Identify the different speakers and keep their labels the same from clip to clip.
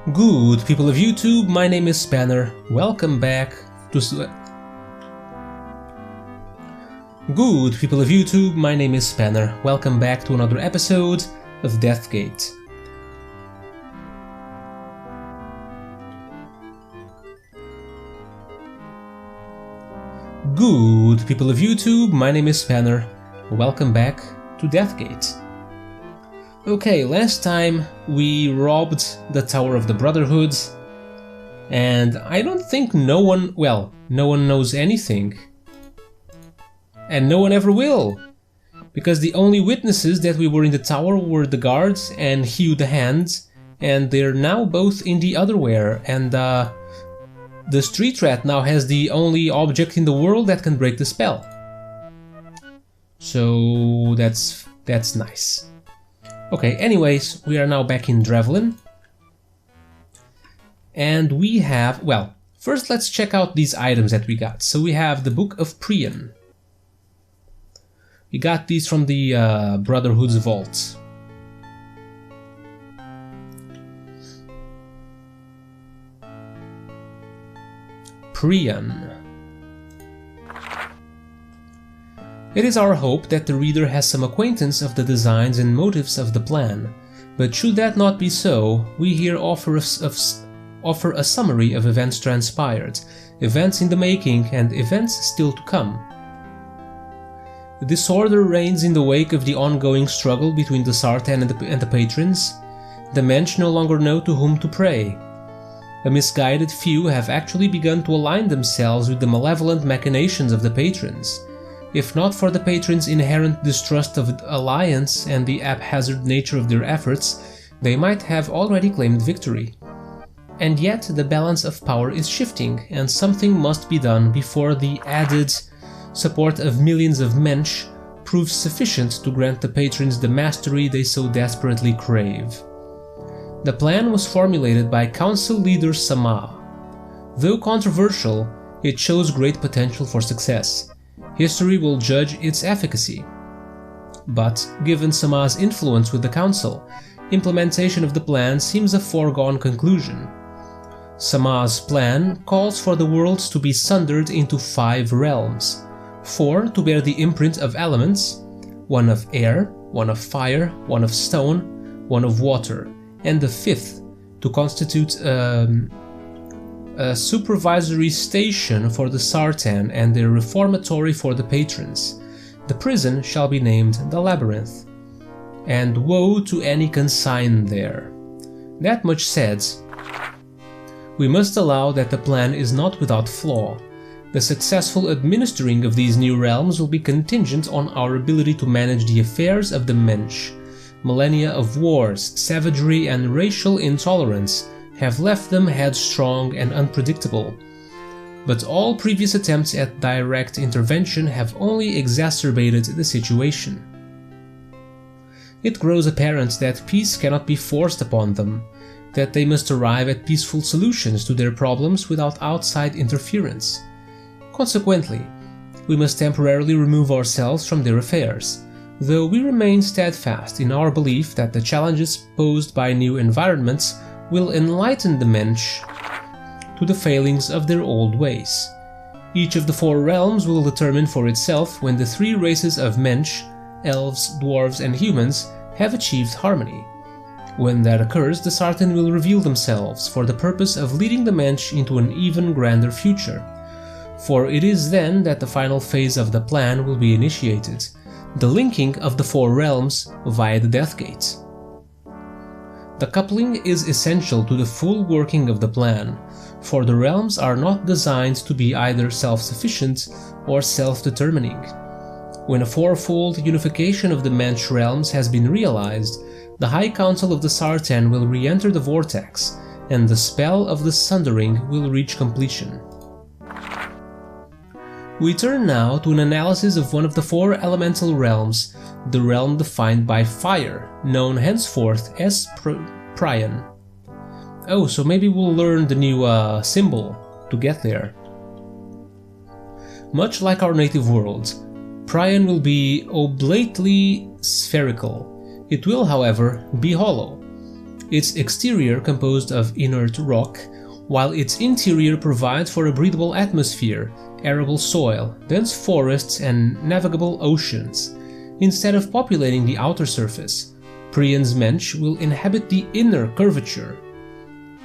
Speaker 1: Good people of YouTube, my name is Spanner. Welcome back to Good people of YouTube, my name is Spanner. Welcome back to another episode of Deathgate. Good people of YouTube, my name is Spanner. Welcome back to Deathgate. Okay, last time we robbed the Tower of the Brotherhood, and I don't think no one knows anything. And no one ever will, because the only witnesses that we were in the tower were the guards and Hugh the Hand, and they're now both in the Otherwhere, and the street rat now has the only object in the world that can break the spell. So that's nice. Okay, anyways, we are now back in Drevlin. And we have, well, first let's check out these items that we got. So we have the Book of Priyan. We got these from the Brotherhood's vault. Priyan. It is our hope that the reader has some acquaintance of the designs and motives of the plan, but should that not be so, we here offer a summary of events transpired, events in the making, and events still to come. Disorder reigns in the wake of the ongoing struggle between the Sartan and the Patryns. The Mensch no longer know to whom to pray. A misguided few have actually begun to align themselves with the malevolent machinations of the Patryns. If not for the Patryns' inherent distrust of alliance and the haphazard nature of their efforts, they might have already claimed victory. And yet the balance of power is shifting, and something must be done before the added support of millions of Mensch proves sufficient to grant the Patryns the mastery they so desperately crave. The plan was formulated by Council Leader Sama. Though controversial, it shows great potential for success. History will judge its efficacy. But, given Sama's influence with the Council, implementation of the plan seems a foregone conclusion. Sama's plan calls for the worlds to be sundered into 5 realms. 4 to bear the imprint of elements, 1 of air, 1 of fire, 1 of stone, 1 of water, and the 5th to constitute a supervisory station for the Sartan and a reformatory for the Patryns. The prison shall be named the Labyrinth. And woe to any consigned there. That much said, we must allow that the plan is not without flaw. The successful administering of these new realms will be contingent on our ability to manage the affairs of the Mensch. Millennia of wars, savagery, and racial intolerance have left them headstrong and unpredictable. But all previous attempts at direct intervention have only exacerbated the situation. It grows apparent that peace cannot be forced upon them, that they must arrive at peaceful solutions to their problems without outside interference. Consequently, we must temporarily remove ourselves from their affairs, though we remain steadfast in our belief that the challenges posed by new environments will enlighten the Mensch to the failings of their old ways. Each of the 4 realms will determine for itself when the 3 races of Mensch, elves, dwarves, and humans have achieved harmony. When that occurs, the Sartan will reveal themselves for the purpose of leading the Mensch into an even grander future. For it is then that the final phase of the plan will be initiated, the linking of the 4 realms via the Deathgate. The coupling is essential to the full working of the plan, for the realms are not designed to be either self-sufficient or self-determining. When a 4-fold unification of the Mensch realms has been realized, the High Council of the Sartan will re-enter the vortex, and the spell of the sundering will reach completion. We turn now to an analysis of one of the 4 elemental realms, the realm defined by fire, known henceforth as Priyan. Oh, so maybe we'll learn the new symbol to get there. Much like our native world, Priyan will be oblately spherical. It will, however, be hollow. its exterior composed of inert rock, while its interior provides for a breathable atmosphere, arable soil, dense forests and navigable oceans. Instead of populating the outer surface, Priyan's mensch will inhabit the inner curvature.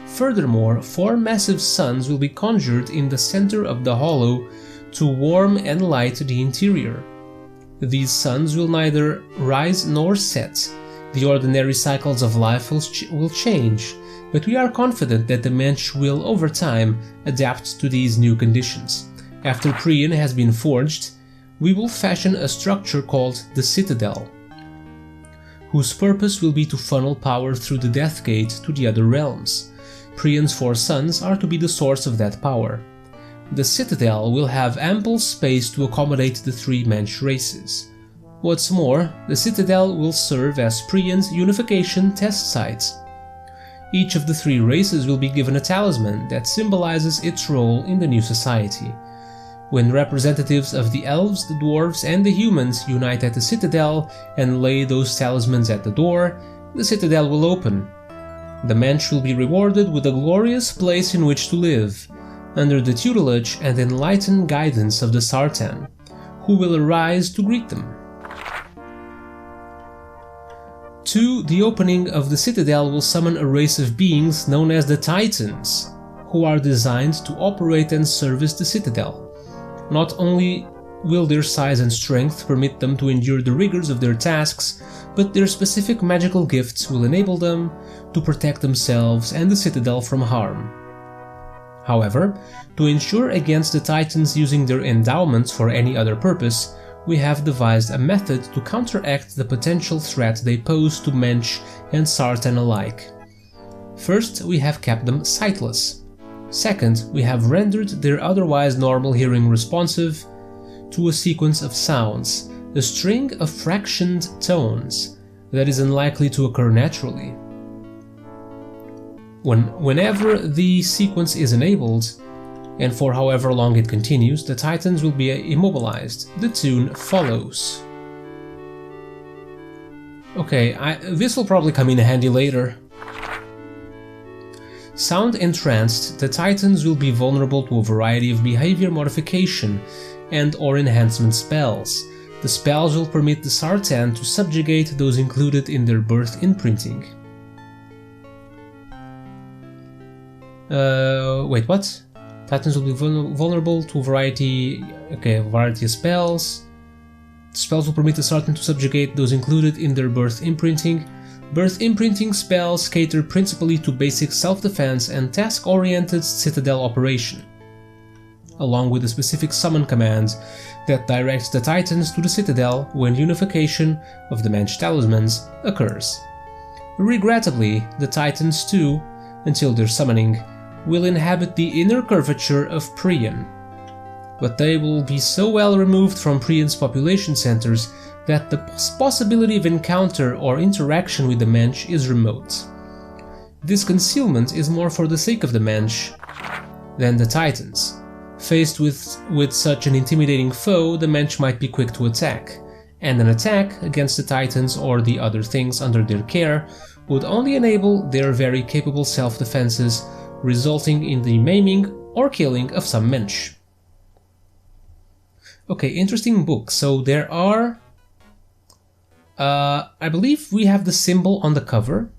Speaker 1: Furthermore, 4 massive suns will be conjured in the center of the hollow to warm and light the interior. These suns will neither rise nor set. The ordinary cycles of life will change, but we are confident that the mensch will, over time, adapt to these new conditions. After Priyan has been forged, we will fashion a structure called the Citadel, whose purpose will be to funnel power through the Death Gate to the other realms. Priyan's 4 sons are to be the source of that power. The Citadel will have ample space to accommodate the 3 mensch races. What's more, the Citadel will serve as Priyan's unification test site. Each of the 3 races will be given a talisman that symbolizes its role in the new society. When representatives of the elves, the dwarves and the humans unite at the Citadel and lay those talismans at the door, the Citadel will open. The mensch will be rewarded with a glorious place in which to live, under the tutelage and enlightened guidance of the Sartan, who will arise to greet them. 2. The opening of the Citadel will summon a race of beings known as the Titans, who are designed to operate and service the Citadel. Not only will their size and strength permit them to endure the rigors of their tasks, but their specific magical gifts will enable them to protect themselves and the Citadel from harm. However, to ensure against the Titans using their endowments for any other purpose, we have devised a method to counteract the potential threat they pose to mensch and Sartan alike. First, we have kept them sightless. Second, we have rendered their otherwise normal hearing responsive to a sequence of sounds, a string of fractioned tones that is unlikely to occur naturally. Whenever the sequence is enabled, and for however long it continues, the Titans will be immobilized. The tune follows. Okay, this will probably come in handy later. Sound entranced, the Titans will be vulnerable to a variety of behavior modification and/or enhancement spells. The spells will permit the Sartan to subjugate those included in their birth imprinting. Wait, what? Titans will be vulnerable to a variety of spells. Spells will permit the Sartan to subjugate those included in their birth imprinting. Birth imprinting spells cater principally to basic self-defense and task-oriented Citadel operation, along with a specific summon command that directs the Titans to the Citadel when unification of the mensch talismans occurs. Regrettably, the Titans too, until their summoning, will inhabit the inner curvature of Priyan, but they will be so well removed from Priyan's population centers that the possibility of encounter or interaction with the mensch is remote. This concealment is more for the sake of the mensch than the Titans. Faced with such an intimidating foe, the mensch might be quick to attack, and an attack against the Titans or the other things under their care would only enable their very capable self-defenses, resulting in the maiming or killing of some mensch. Okay, interesting book. So there are... I believe we have the symbol on the cover.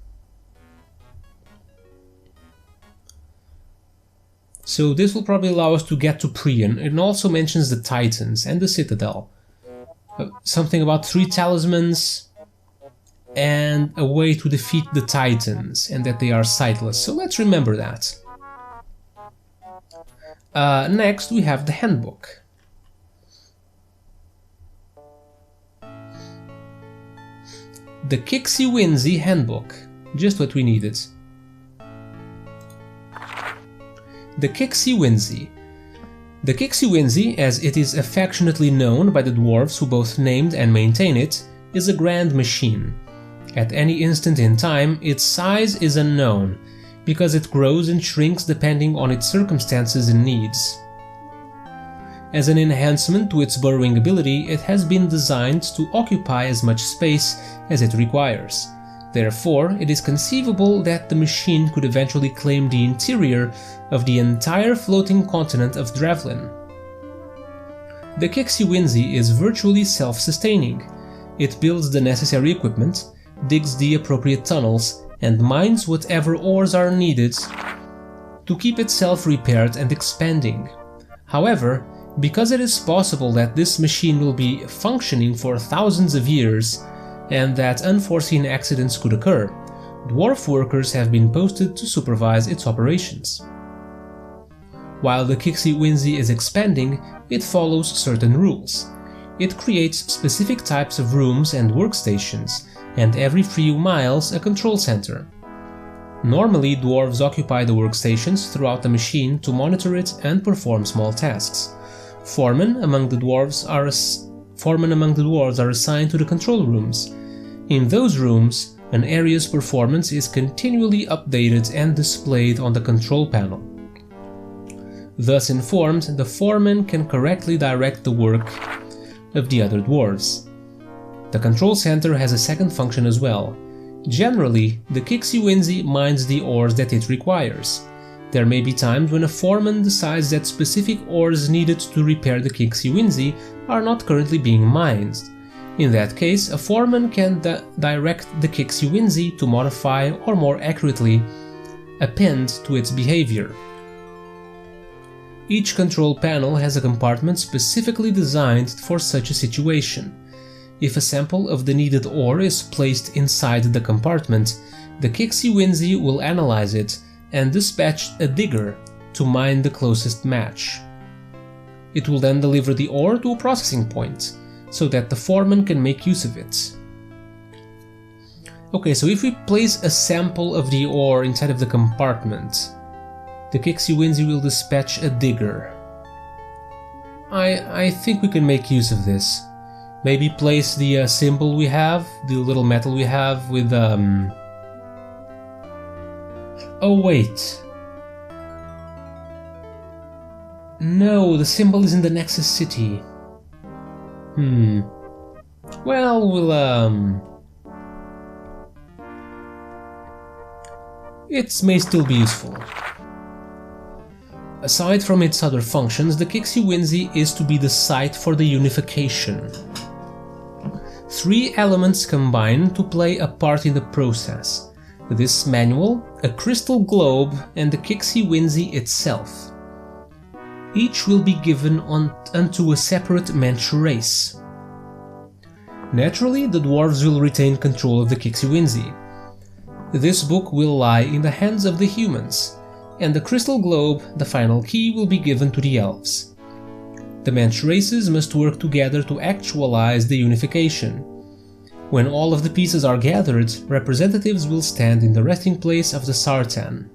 Speaker 1: So this will probably allow us to get to Priyan. It also mentions the Titans and the Citadel. Something about 3 talismans and a way to defeat the Titans, and that they are sightless. So let's remember that. Next we have the handbook. The Kixie-Winsy Handbook, just what we needed. The Kixie-Winsy. The Kixie-Winsy, as it is affectionately known by the dwarves who both named and maintain it, is a grand machine. At any instant in time, its size is unknown, because it grows and shrinks depending on its circumstances and needs. As an enhancement to its burrowing ability, it has been designed to occupy as much space as it requires. Therefore, it is conceivable that the machine could eventually claim the interior of the entire floating continent of Drevlin. The Kixi is virtually self-sustaining. It builds the necessary equipment, digs the appropriate tunnels, and mines whatever ores are needed to keep itself repaired and expanding. However, because it is possible that this machine will be functioning for thousands of years, and that unforeseen accidents could occur, dwarf workers have been posted to supervise its operations. While the Kixi is expanding, it follows certain rules. It creates specific types of rooms and workstations, and every few miles a control center. Normally, dwarves occupy the workstations throughout the machine to monitor it and perform small tasks. Foremen among the dwarves are assigned to the control rooms. In those rooms, an area's performance is continually updated and displayed on the control panel. Thus informed, the foreman can correctly direct the work of the other dwarves. The control center has a second function as well. Generally, the Kixi mines the ores that it requires. There may be times when a foreman decides that specific ores needed to repair the Kixi are not currently being mined. In that case, a foreman can direct the Kixi to modify, or more accurately, append to its behavior. Each control panel has a compartment specifically designed for such a situation. If a sample of the needed ore is placed inside the compartment, the Kixi will analyze it and dispatch a digger to mine the closest match. It will then deliver the ore to a processing point, so that the foreman can make use of it. Okay, so if we place a sample of the ore inside of the compartment, the Kixi will dispatch a digger. I think we can make use of this. Maybe place the symbol we have, the little metal we have with Oh wait. No, the symbol is in the Nexus City. Well, it may still be useful. Aside from its other functions, the Kixi is to be the site for the unification. 3 elements combine to play a part in the process: this manual, a crystal globe, and the Kixi itself. Each will be given unto a separate Mensch race. Naturally, the dwarves will retain control of the Kixi. This book will lie in the hands of the humans, and the crystal globe, the final key, will be given to the elves. The Mensch races must work together to actualize the unification. When all of the pieces are gathered, representatives will stand in the resting place of the sartan.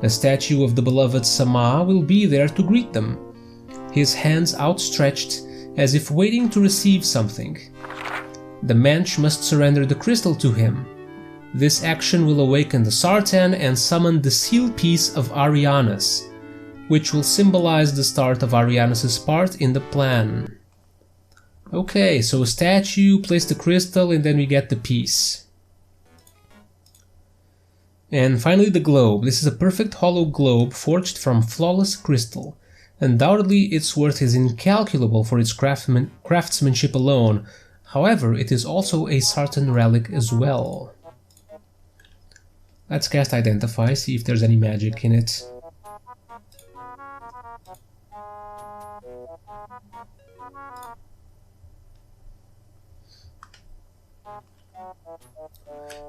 Speaker 1: A statue of the beloved Sama will be there to greet them, his hands outstretched as if waiting to receive something. The Mensch must surrender the crystal to him. This action will awaken the sartan and summon the seal piece of Arianus, which will symbolize the start of Arianus' part in the plan. Okay, so a statue, place the crystal, and then we get the piece. And finally the globe. This is a perfect hollow globe forged from flawless crystal. Undoubtedly its worth is incalculable for its craftsmanship alone, however it is also a sartan relic as well. Let's cast Identify, see if there's any magic in it.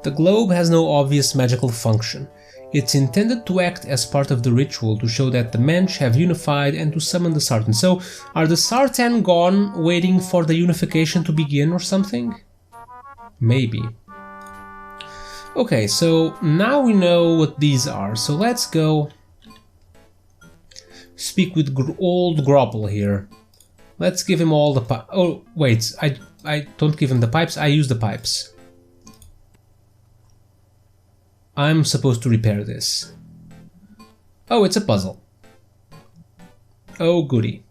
Speaker 1: The globe has no obvious magical function. It's intended to act as part of the ritual to show that the Mensch have unified and to summon the sartan. So, are the sartan gone, waiting for the unification to begin or something? Maybe. Okay, so now we know what these are, so let's go speak with old Grapple here. Let's give him all the pipes. Oh, wait, I don't give him the pipes, I use the pipes. I'm supposed to repair this. Oh, it's a puzzle. Oh, goody.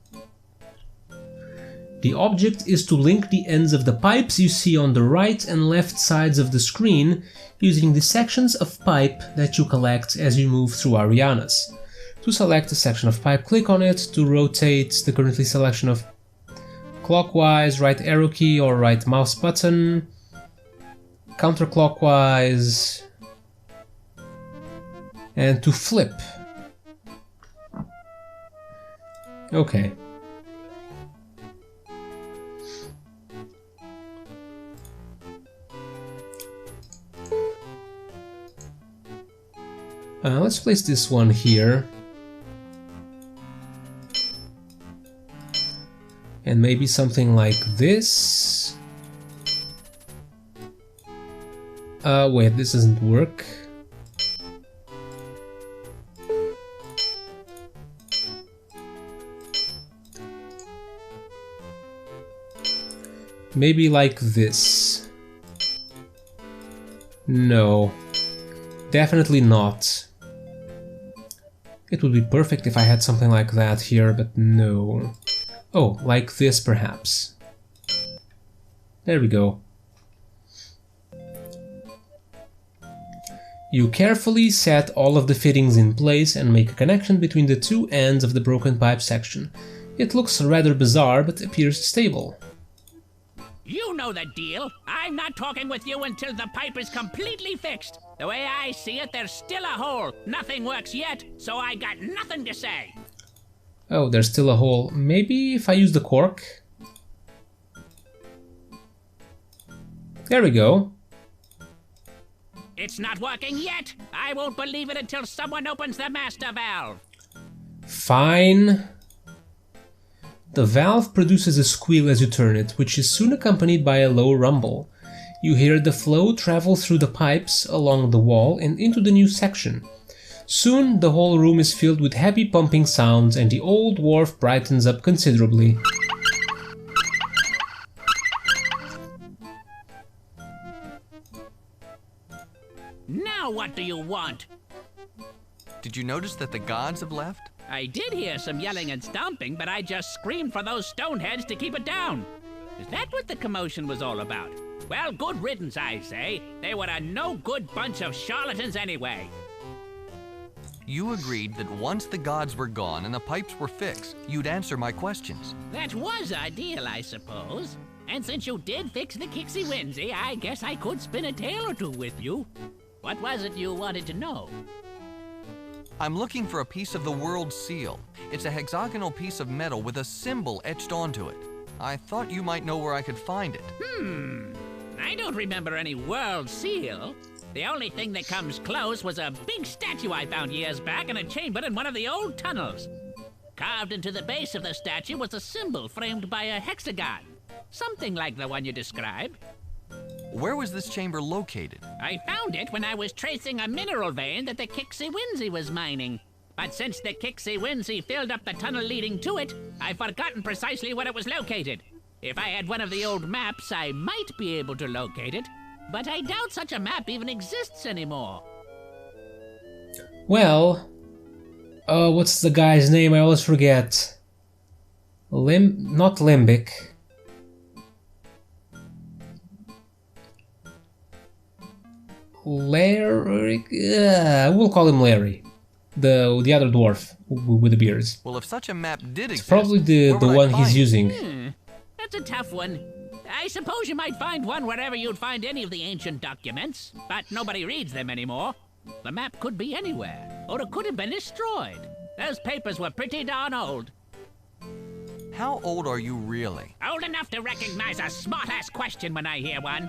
Speaker 1: The object is to link the ends of the pipes you see on the right and left sides of the screen using the sections of pipe that you collect as you move through Arianas. To select a section of pipe, click on it. To rotate the currently selection of clockwise, right arrow key or right mouse button, counterclockwise, and to flip. Okay. Let's place this one here. And maybe something like this. Wait, this doesn't work. Maybe like this. No. Definitely not. It would be perfect if I had something like that here, but no. Oh, like this perhaps. There we go. You carefully set all of the fittings in place and make a connection between the two ends of the broken pipe section. It looks rather bizarre, but appears stable.
Speaker 2: You know the deal. I'm not talking with you until the pipe is completely fixed. The way I see it, there's still a hole. Nothing works yet, so I got nothing to say.
Speaker 1: Oh, there's still a hole. Maybe if I use the cork? There we go.
Speaker 2: It's not working yet. I won't believe it until someone opens the master valve.
Speaker 1: Fine. The valve produces a squeal as you turn it, which is soon accompanied by a low rumble. You hear the flow travel through the pipes along the wall and into the new section. Soon the whole room is filled with happy pumping sounds and the old dwarf brightens up considerably.
Speaker 2: Now what do you want?
Speaker 3: Did you notice that the gods have left?
Speaker 2: I did hear some yelling and stomping, but I just screamed for those stoneheads to keep it down. Is that what the commotion was all about? Well, good riddance, I say. They were a no-good bunch of charlatans anyway.
Speaker 3: You agreed that once the gods were gone and the pipes were fixed, you'd answer my questions.
Speaker 2: That was our deal, I suppose. And since you did fix the Kixie Winsy, I guess I could spin a tale or two with you. What was it you wanted to know?
Speaker 3: I'm looking for a piece of the world seal. It's a hexagonal piece of metal with a symbol etched onto it. I thought you might know where I could find it.
Speaker 2: I don't remember any world seal. The only thing that comes close was a big statue I found years back in a chamber in one of the old tunnels. Carved into the base of the statue was a symbol framed by a hexagon. Something like the one you described.
Speaker 3: Where was this chamber located?
Speaker 2: I found it when I was tracing a mineral vein that the Kixie Winsy was mining. But since the Kixie Winsy filled up the tunnel leading to it, I've forgotten precisely where it was located. If I had one of the old maps, I might be able to locate it. But I doubt such a map even exists anymore.
Speaker 1: Well, what's the guy's name? I always forget. Not Limbic. Larry. We'll call him Larry. The other dwarf with the beards.
Speaker 3: Well, if such a map did exist,
Speaker 1: probably the one he's using.
Speaker 2: That's a tough one. I suppose you might find one wherever you'd find any of the ancient documents, but nobody reads them anymore. The map could be anywhere, or it could have been destroyed. Those papers were pretty darn old.
Speaker 3: How old are you really?
Speaker 2: Old enough to recognize a smart-ass question when I hear one.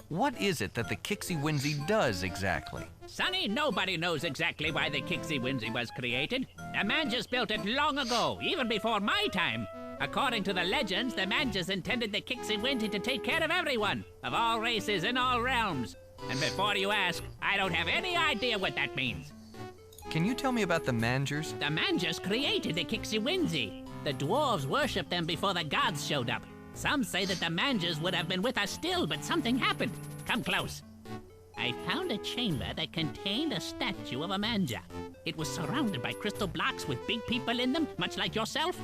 Speaker 3: What is it that the Kixie Winsy does exactly?
Speaker 2: Sonny, nobody knows exactly why the Kixie Winsy was created. A man just built it long ago, even before my time. According to the legends, the Manjas intended the Kixie Winsy to take care of everyone, of all races in all realms. And before you ask, I don't have any idea what that means.
Speaker 3: Can you tell me about the Mangers?
Speaker 2: The Manjas created the Kixie Winsy. The dwarves worshipped them before the gods showed up. Some say that the Manjas would have been with us still, but something happened. Come close. I found a chamber that contained a statue of a Manja. It was surrounded by crystal blocks with big people in them, much like yourself.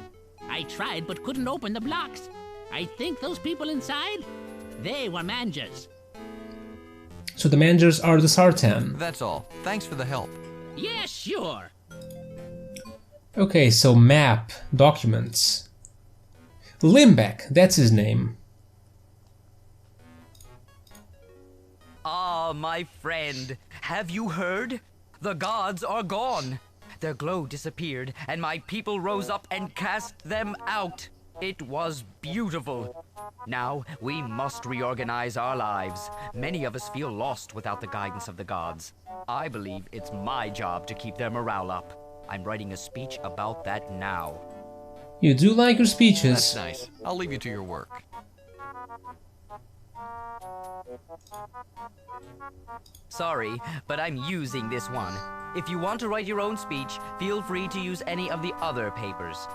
Speaker 2: I tried but couldn't open the blocks. I think those people inside, they were mangers.
Speaker 1: So the mangers are the sartan.
Speaker 3: That's all. Thanks for the help.
Speaker 2: Yeah, sure.
Speaker 1: Okay, so map, documents. Limbeck, that's his name.
Speaker 4: Ah, my friend, have you heard? The gods are gone. Their glow disappeared, and my people rose up and cast them out. It was beautiful. Now, we must reorganize our lives. Many of us feel lost without the guidance of the gods. I believe it's my job to keep their morale up. I'm writing a speech about that now.
Speaker 1: You do like your speeches.
Speaker 3: That's nice. I'll leave you to your work.
Speaker 4: Sorry, but I'm using this one. If you want to write your own speech, feel free to use any of the other papers.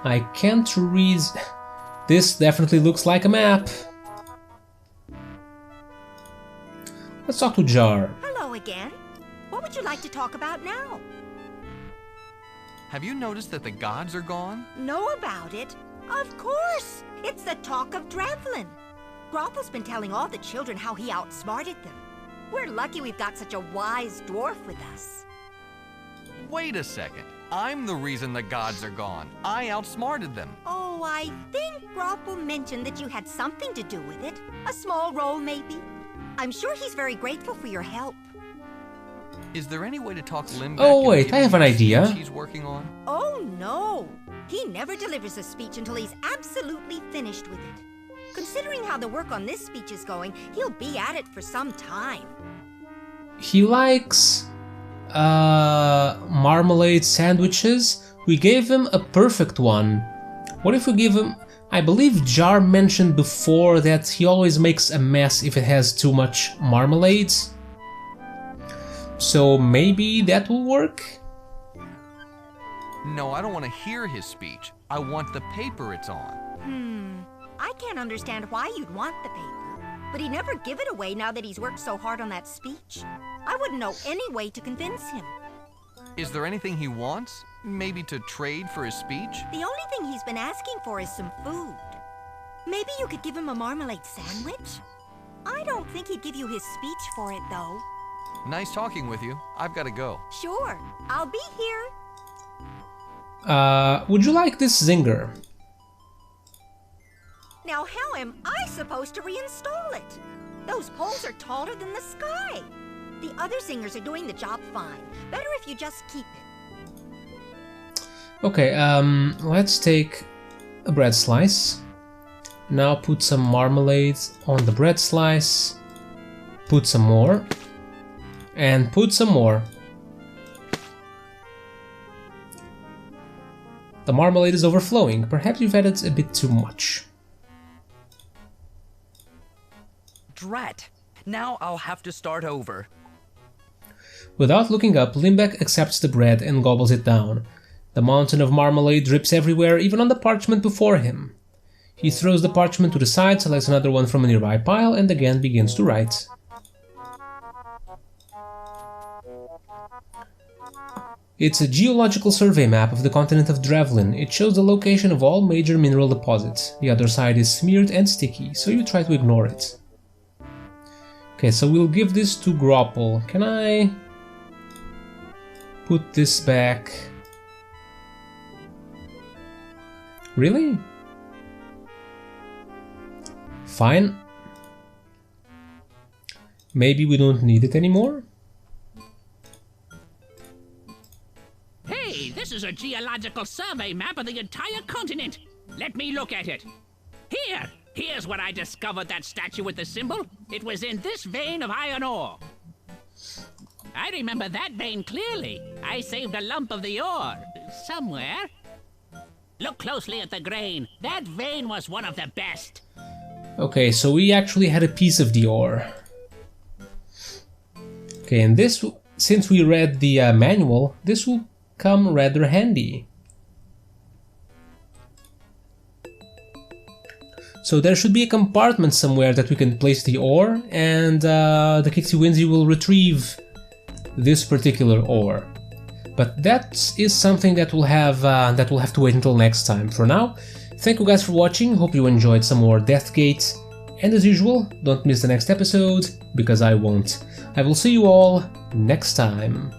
Speaker 1: I can't read. This definitely looks like a map. Let's talk to Jar.
Speaker 5: Hello again. What would you like to talk about now?
Speaker 3: Have you noticed that the gods are gone?
Speaker 5: Know about it? Of course! It's the talk of Drevlin. Groppel's been telling all the children how he outsmarted them. We're lucky we've got such a wise dwarf with us.
Speaker 3: Wait a second. I'm the reason the gods are gone. I outsmarted them.
Speaker 5: Oh, I think Groppel mentioned that you had something to do with it. A small role, maybe. I'm sure he's very grateful for your help.
Speaker 3: Is there any way to talk Limbeck?
Speaker 1: Oh wait, I have an idea.
Speaker 3: He's working on.
Speaker 5: Oh, no. He never delivers a speech until he's absolutely finished with it. Considering how the work on this speech is going, he'll be at it for some time.
Speaker 1: He likes marmalade sandwiches. We gave him a perfect one. What if we give him... I believe Jar mentioned before that he always makes a mess if it has too much marmalade. So maybe that will work?
Speaker 3: No, I don't want to hear his speech. I want the paper it's on.
Speaker 5: I can't understand why you'd want the paper, but he'd never give it away now that he's worked so hard on that speech. I wouldn't know any way to convince him.
Speaker 3: Is there anything he wants? Maybe to trade for his speech?
Speaker 5: The only thing he's been asking for is some food. Maybe you could give him a marmalade sandwich? I don't think he'd give you his speech for it, though.
Speaker 3: Nice talking with you. I've got to go.
Speaker 5: Sure, I'll be here.
Speaker 1: Would you like this zinger?
Speaker 5: Now how am I supposed to reinstall it? Those poles are taller than the sky. The other zingers are doing the job fine. Better if you just keep it.
Speaker 1: Okay, let's take a bread slice. Now put some marmalade on the bread slice. Put some more. And put some more. The marmalade is overflowing. Perhaps you've added a bit too much.
Speaker 4: Drat! Now I'll have to start over.
Speaker 1: Without looking up, Limbeck accepts the bread and gobbles it down. The mountain of marmalade drips everywhere, even on the parchment before him. He throws the parchment to the side, selects another one from a nearby pile, and again begins to write. It's a geological survey map of the continent of Drevlin. It shows the location of all major mineral deposits. The other side is smeared and sticky, so you try to ignore it. Okay, so we'll give this to Groppel. Can I put this back? Really? Fine. Maybe we don't need it anymore?
Speaker 2: Hey, this is a geological survey map of the entire continent. Let me look at it. Here's where I discovered that statue with the symbol. It was in this vein of iron ore. I remember that vein clearly. I saved a lump of the ore somewhere. Look closely at the grain. That vein was one of the best.
Speaker 1: Okay, so we actually had a piece of the ore. Okay, and this, since we read the manual, this will come rather handy. So there should be a compartment somewhere that we can place the ore, and the Kixie Winsy will retrieve this particular ore. But that is something that will have to wait until next time. For now, thank you guys for watching, hope you enjoyed some more Deathgate, and as usual, don't miss the next episode, because I won't. I will see you all next time.